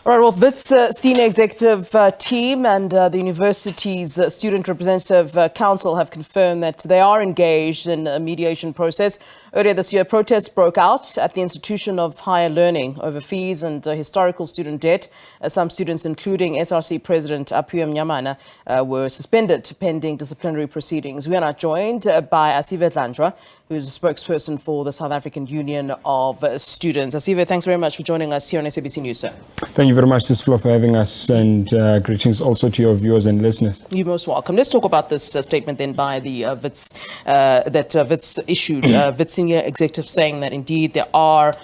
All right, well, Wits Senior Executive team and the university's Student Representative Council have confirmed that they are engaged in a mediation process. Earlier this year, protests broke out at the Institution of Higher Learning over fees and historical student debt. Some students, including SRC President Aphiwe Mnyamana, were suspended pending disciplinary proceedings. We are now joined by Asive Dlanjwa, who is a spokesperson for the South African Union of Students. Asive, thanks very much for joining us here on SABC News, sir. Thank you very much, Sis Flo, for having us, and greetings also to your viewers and listeners. You're most welcome. Let's talk about this statement then by the Wits that Wits issued. Wits Senior Executive saying that indeed there are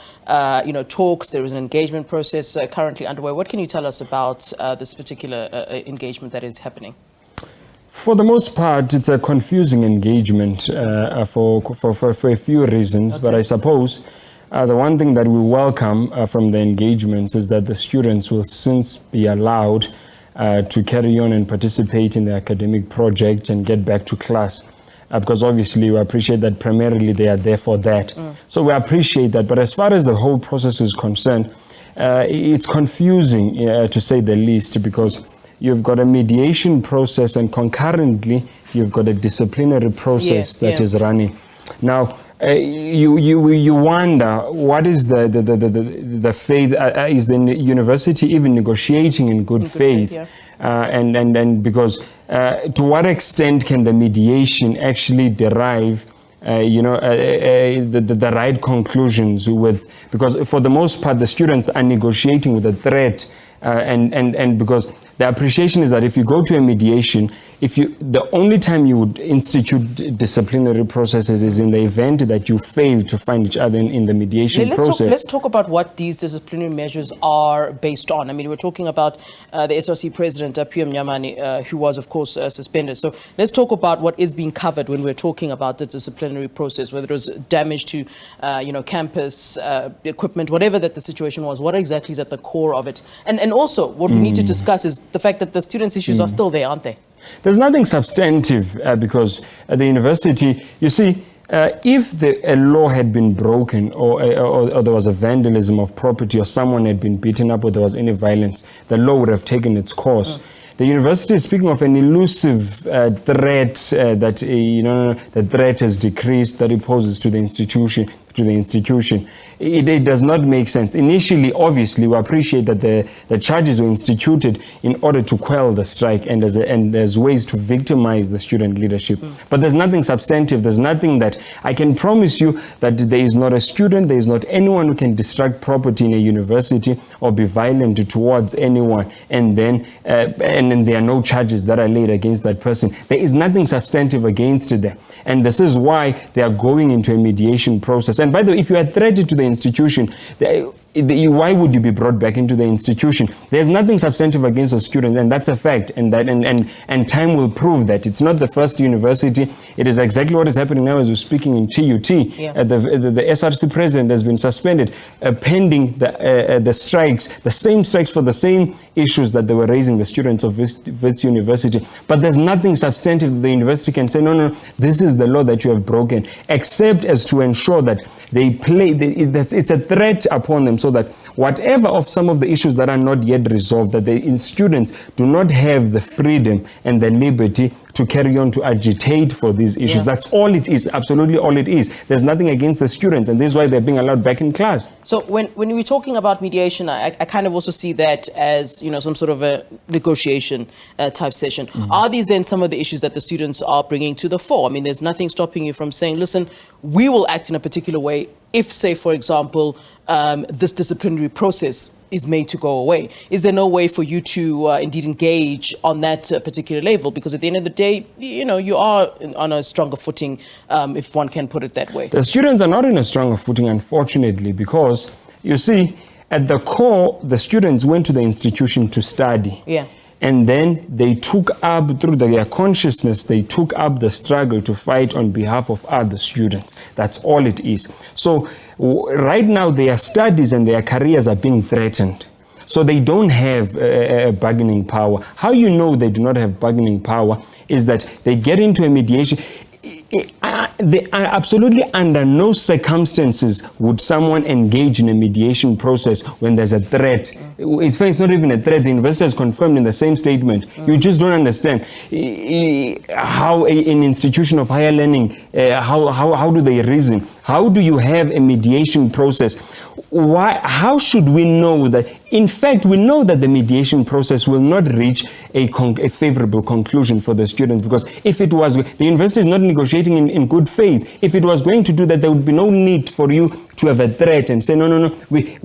talks, there is an engagement process currently underway. What can you tell us about this particular engagement that is happening? For the most part, it's a confusing engagement for a few reasons, okay. But I suppose the one thing that we welcome from the engagements is that the students will since be allowed to carry on and participate in the academic project and get back to class. Because obviously we appreciate that primarily they are there for that. So we appreciate that. But as far as the whole process is concerned, it's confusing to say the least, because you've got a mediation process and concurrently you've got a disciplinary process that is running. Now, you wonder what is the faith, is the university even negotiating in good faith? And because to what extent can the mediation actually derive the right conclusions because for the most part the students are negotiating with a threat, and because the appreciation is that if you go to a mediation, the only time you would institute disciplinary processes is in the event that you fail to find each other in the mediation process. Let's talk about what these disciplinary measures are based on. I mean, we're talking about the SRC President Aphiwe Mnyamana, who was, of course, suspended. So let's talk about what is being covered when we're talking about the disciplinary process, whether it was damage to, campus equipment, whatever that the situation was. What exactly is at the core of it? And also, what we need to discuss is the fact that the students' issues are still there, aren't they? There's nothing substantive because at the university, you see, if a law had been broken or there was a vandalism of property or someone had been beaten up or there was any violence, the law would have taken its course. The university is speaking of an elusive threat that the threat has decreased that it poses to the institution. It does not make sense. Initially, obviously, we appreciate that the charges were instituted in order to quell the strike and as ways to victimize the student leadership. But there's nothing substantive. There's nothing that I can promise you that there is not a student, there is not anyone who can destruct property in a university or be violent towards anyone, and then there are no charges that are laid against that person. There is nothing substantive against them. And this is why they are going into a mediation process. And by the way, if you are threatened to the institution, why would you be brought back into the institution? There's nothing substantive against the students, and that's a fact. And time will prove that. It's not the first university. It is exactly what is happening now as we're speaking in TUT. The SRC president has been suspended pending the strikes, the same strikes for the same issues that they were raising, the students of Wits University. But there's nothing substantive that the university can say, no, this is the law that you have broken, except as to ensure that it's a threat upon them, so that whatever of some of the issues that are not yet resolved, that the students do not have the freedom and the liberty to carry on to agitate for these issues. That's all it is, absolutely all it is. There's nothing against the students, and this is why they're being allowed back in class. So when we're talking about mediation, I kind of also see that as, some sort of a negotiation type session. Are these then some of the issues that the students are bringing to the fore? I mean, there's nothing stopping you from saying, listen, we will act in a particular way if, say, for example, this disciplinary process is made to go away. Is there no way for you to indeed engage on that particular level? Because at the end of the day, you are on a stronger footing, if one can put it that way. The students are not in a stronger footing, unfortunately, because, you see, at the core, the students went to the institution to study. And then they took up, through their consciousness, they took up the struggle to fight on behalf of other students. That's all it is. So right now, their studies and their careers are being threatened. So they don't have bargaining power. How you know they do not have bargaining power is that they get into a mediation. they are absolutely under no circumstances would someone engage in a mediation process when there's a threat. It's not even a threat. The university has confirmed in the same statement. You just don't understand how an institution of higher learning, how do they reason? How do you have a mediation process? Why? How should we know that? In fact, we know that the mediation process will not reach a favorable conclusion for the students, because if it was, the university is not negotiating in good faith. If it was going to do that, there would be no need for you to have a threat and say, no, we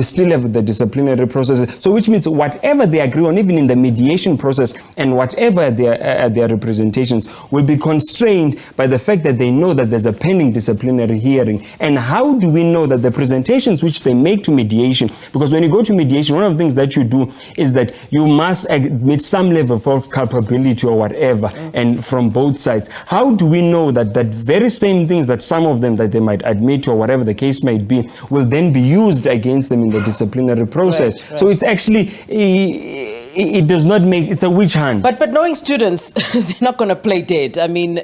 still have the disciplinary process. So which means whatever they agree on, even in the mediation process, and whatever their representations, will be constrained by the fact that they know that there's a pending disciplinary hearing. And how do we know that the presentations which they make to mediation, because when you go to mediation, one of the things that you do is that you must admit some level of culpability or whatever, and from both sides. How do we know that that very same things that some of them that they might admit or whatever the case might be will then be used against them in the disciplinary process? Right. So it's actually, it does not make, it's a witch hunt. But knowing students, they're not going to play dead. I mean,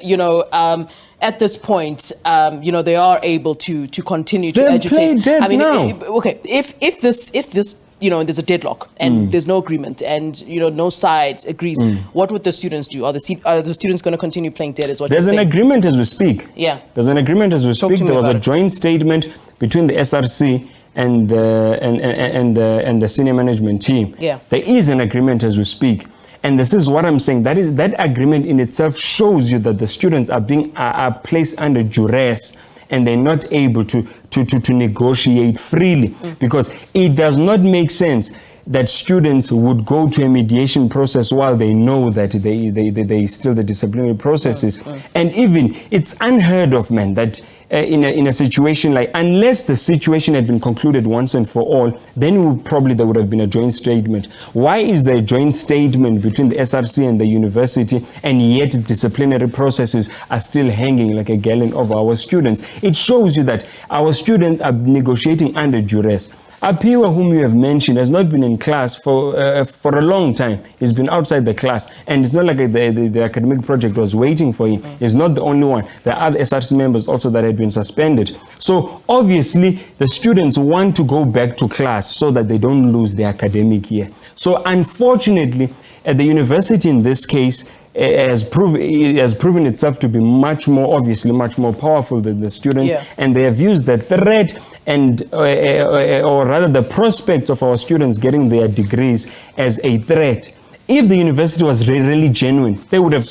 at this point, they are able to continue to agitate. I mean, okay, if this there's a deadlock and there's no agreement and no side agrees, what would the students do? Are the students going to continue playing dead? Is what there's an agreement as we speak. Yeah, there's an agreement as we speak. There was a joint statement between the SRC and the senior management team. Yeah, there is an agreement as we speak. And this is what I'm saying. That agreement in itself shows you that the students are placed under duress, and they're not able to negotiate freely, because it does not make sense that students would go to a mediation process while they know that they still the disciplinary processes. And even it's unheard of, man, that in a situation like, unless the situation had been concluded once and for all, then there would have been a joint statement. Why is there a joint statement between the SRC and the university, and yet disciplinary processes are still hanging like a gallon over our students? It shows you that our students are negotiating under duress. Aphiwe, whom you have mentioned, has not been in class for a long time. He's been outside the class, and it's not like the academic project was waiting for him. He's not the only one. There are other SRC members also that had been suspended. So obviously, the students want to go back to class so that they don't lose their academic year. So unfortunately, at the university in this case, has proven itself to be much more powerful than the students, and they have used the threat and or rather the prospect of our students getting their degrees as a threat. If the university was really genuine, they would have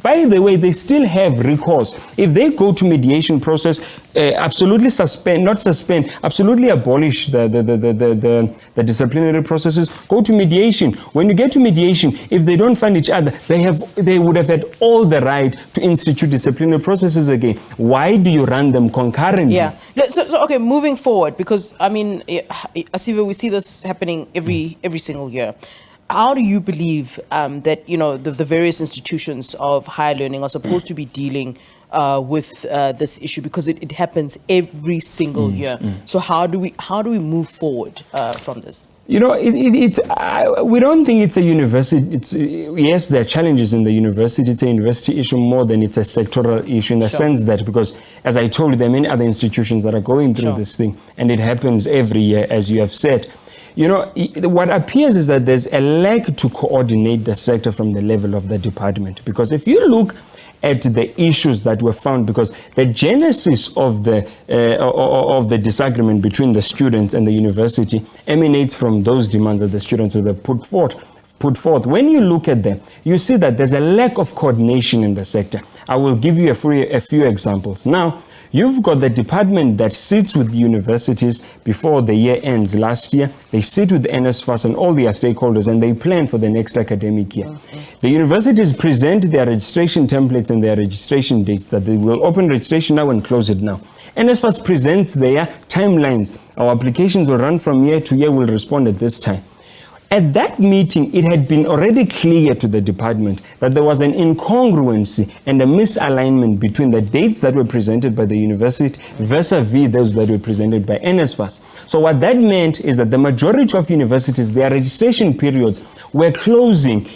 by the way, they still have recourse. If they go to mediation process, absolutely absolutely abolish the disciplinary processes, go to mediation. When you get to mediation, if they don't find each other, they would have had all the right to institute disciplinary processes again. Why do you run them concurrently? Yeah. So okay, moving forward, because I mean, Asive, we see this happening every single year. How do you believe that the various institutions of higher learning are supposed to be dealing with this issue, because it happens every single year? So how do we move forward from this? We don't think it's a university. Yes, there are challenges in the university. It's a university issue more than it's a sectoral issue, in the sense that, because as I told you, there are many other institutions that are going through this thing, and it happens every year, as you have said. What appears is that there's a lack to coordinate the sector from the level of the department. Because if you look at the issues that were found, because the genesis of the disagreement between the students and the university emanates from those demands that the students would have put forth. When you look at them, you see that there's a lack of coordination in the sector. I will give you a few examples. Now, you've got the department that sits with the universities before the year ends last year. They sit with the NSFAS and all their stakeholders, and they plan for the next academic year. The universities present their registration templates and their registration dates, that they will open registration now and close it now. NSFAS presents their timelines. Our applications will run from year to year, will respond at this time. At that meeting, it had been already clear to the department that there was an incongruency and a misalignment between the dates that were presented by the university vis-a-vis those that were presented by NSFAS. So what that meant is that the majority of universities, their registration periods were closing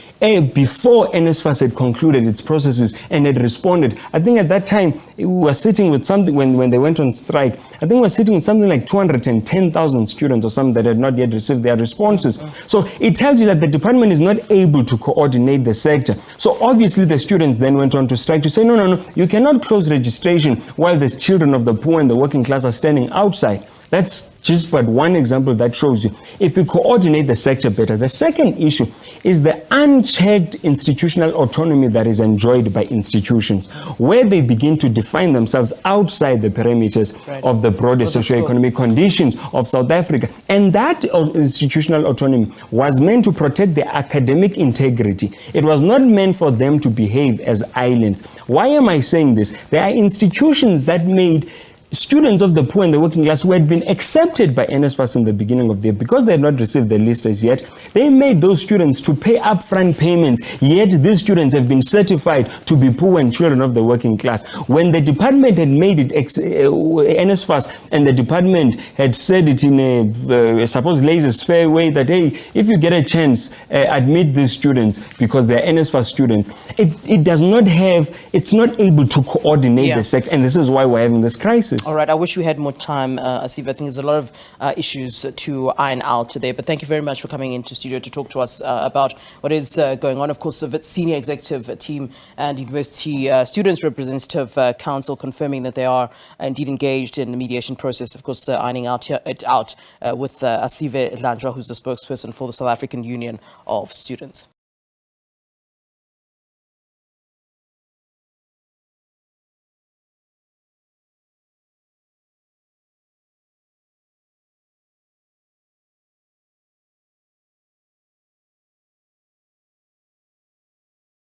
before NSFAS had concluded its processes and had responded. I think at that time, we were sitting with something, when they went on strike, I think we were sitting with something like 210,000 students or something that had not yet received their responses. So it tells you that the department is not able to coordinate the sector. So obviously the students then went on to strike to say, no, you cannot close registration while the children of the poor and the working class are standing outside. That's just but one example that shows you if we coordinate the sector better. The second issue is the unchecked institutional autonomy that is enjoyed by institutions, where they begin to define themselves outside the parameters of the broader socioeconomic conditions of South Africa. And that institutional autonomy was meant to protect their academic integrity. It was not meant for them to behave as islands. Why am I saying this? There are institutions that made students of the poor and the working class who had been accepted by NSFAS in the beginning of the year, because they had not received the list as yet, they made those students to pay upfront payments, yet these students have been certified to be poor and children of the working class. When the department had made it, NSFAS and the department had said it in a suppose laissez-faire way that, hey, if you get a chance, admit these students because they're NSFAS students, it does not have, it's not able to coordinate the sector, and this is why we're having this crisis. All right, I wish we had more time, Asive. I think there's a lot of issues to iron out today, but thank you very much for coming into studio to talk to us about what is going on. Of course, the Wits Senior Executive team and University Students Representative Council confirming that they are indeed engaged in the mediation process, of course, ironing it out with Asive Dlanjwa, who's the spokesperson for the South African Union of Students.